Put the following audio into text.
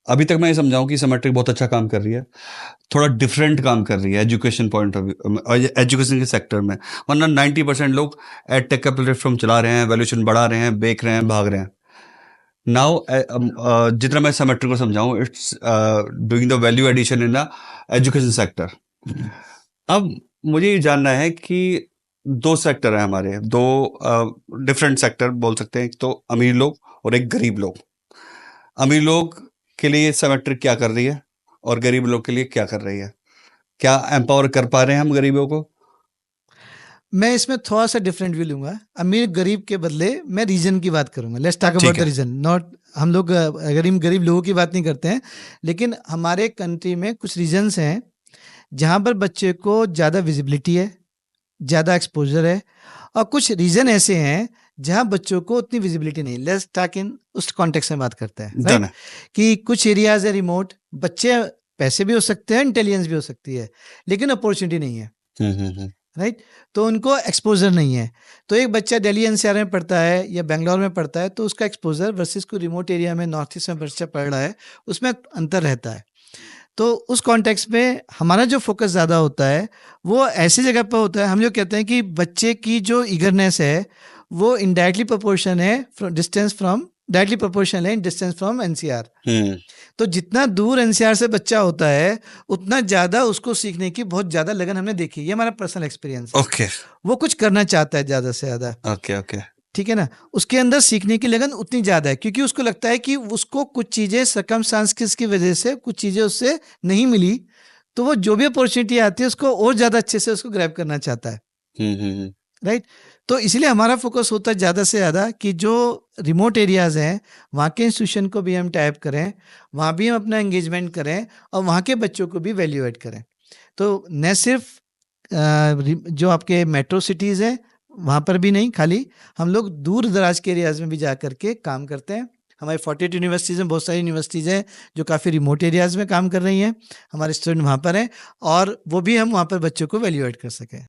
अभी तक मैं ये समझाऊँ कि सिमेट्रिक बहुत अच्छा काम कर रही है, थोड़ा डिफरेंट काम कर रही है education point of view, education के सेक्टर में। वरना 90% लोग एड टेक का प्लेटफॉर्म चला रहे हैं, वैल्यूएशन बढ़ा रहे हैं, बेच रहे हैं, भाग रहे हैं। नाउ जितना मैं सिमेट्रिक को समझाऊँ, it's doing the value addition in the education sector. अब मुझे ये जानना है कि दो सेक्टर है हमारे, दो डिफरेंट सेक्टर बोल सकते हैं, एक तो अमीर लोग और एक गरीब लोग। अमीर लोग के लिए सिमेट्रिक क्या कर रही है और गरीब लोग के लिए क्या कर रही है? क्या एम्पावर कर पा रहे हैं हम गरीबों को? मैं इसमें थोड़ा सा डिफरेंट व्यू लूंगा। अमीर गरीब के बदले मैं रीजन की बात करूंगा। लेट्स टॉक अबाउट ठीक द है। रीजन, नॉट हम लोग गरीब गरीब लोगों की बात नहीं करते हैं, लेकिन हमारे कंट्री में कुछ रीजन्स हैं जहां पर बच्चे को ज़्यादा विजिबिलिटी है, ज़्यादा एक्सपोजर है, और कुछ रीजन ऐसे हैं जहां बच्चों को उतनी विजिबिलिटी नहीं। लेट्स टॉक इन उस कॉन्टेक्स्ट में बात करते हैं, डन राइट? है। कि कुछ एरियाज है रिमोट, बच्चे पैसे भी हो सकते हैं, इंटेलिजेंस भी हो सकती है, लेकिन अपॉर्चुनिटी नहीं है, हम्म। राइट? तो उनको एक्सपोजर नहीं है। तो एक बच्चा दिल्ली एनसीआर में पढ़ता है या बेंगलोर में पढ़ता है, तो उसका एक्सपोजर वर्सेस कोई रिमोट एरिया में नॉर्थ ईस्ट में बच्चा पढ़ रहा है, उसमें अंतर रहता है। तो उस कॉन्टेक्स्ट में हमारा जो फोकस ज़्यादा होता है वो ऐसी जगह पर होता है। हम जो कहते हैं कि बच्चे की जो ईगरनेस है वो इनडायरेक्टली प्रोपोर्शन है डिस्टेंस फ्रॉम डायरेक्टली प्रोपोर्शन है डिस्टेंस फ्रॉम एनसीआर। हम्म। तो जितना दूर एनसीआर से बच्चा होता है उतना ज़्यादा उसको सीखने की बहुत ज़्यादा लगन हमने देखी। ये हमारा पर्सनल एक्सपीरियंस है। ओके वो कुछ करना चाहता है ज़्यादा से ज़्यादा, ओके ओके। ठीक है ना? उसके अंदर सीखने की लगन उतनी ज़्यादा है क्योंकि उसको लगता है कि उसको कुछ चीज़ें सर्कमस्टांसेस की वजह से कुछ चीज़ें उससे नहीं मिली, तो वो जो भी अपॉर्चुनिटी आती है उसको और ज़्यादा अच्छे से उसको ग्रैब करना चाहता है, हम्म। राइट? तो इसलिए हमारा फोकस होता है ज़्यादा से ज़्यादा कि जो रिमोट एरियाज़ हैं वहाँ के इंस्टीट्यूशन को भी हम टाइप करें, वहाँ भी हम अपना एंगेजमेंट करें और वहाँ के बच्चों को भी वैल्यू ऐड करें। तो न सिर्फ जो आपके मेट्रो सिटीज़ हैं वहाँ पर भी नहीं, खाली हम लोग दूर दराज के एरियाज़ में भी जा करके काम करते हैं। हमारे 48 यूनिवर्सिटीज़ हैं, बहुत सारी यूनिवर्सिटीज़ हैं जो काफ़ी रिमोट एरियाज़ में काम कर रही हैं। हमारे स्टूडेंट वहाँ पर हैं और वो भी हम वहाँ पर बच्चों को वैल्यू ऐड कर सकें।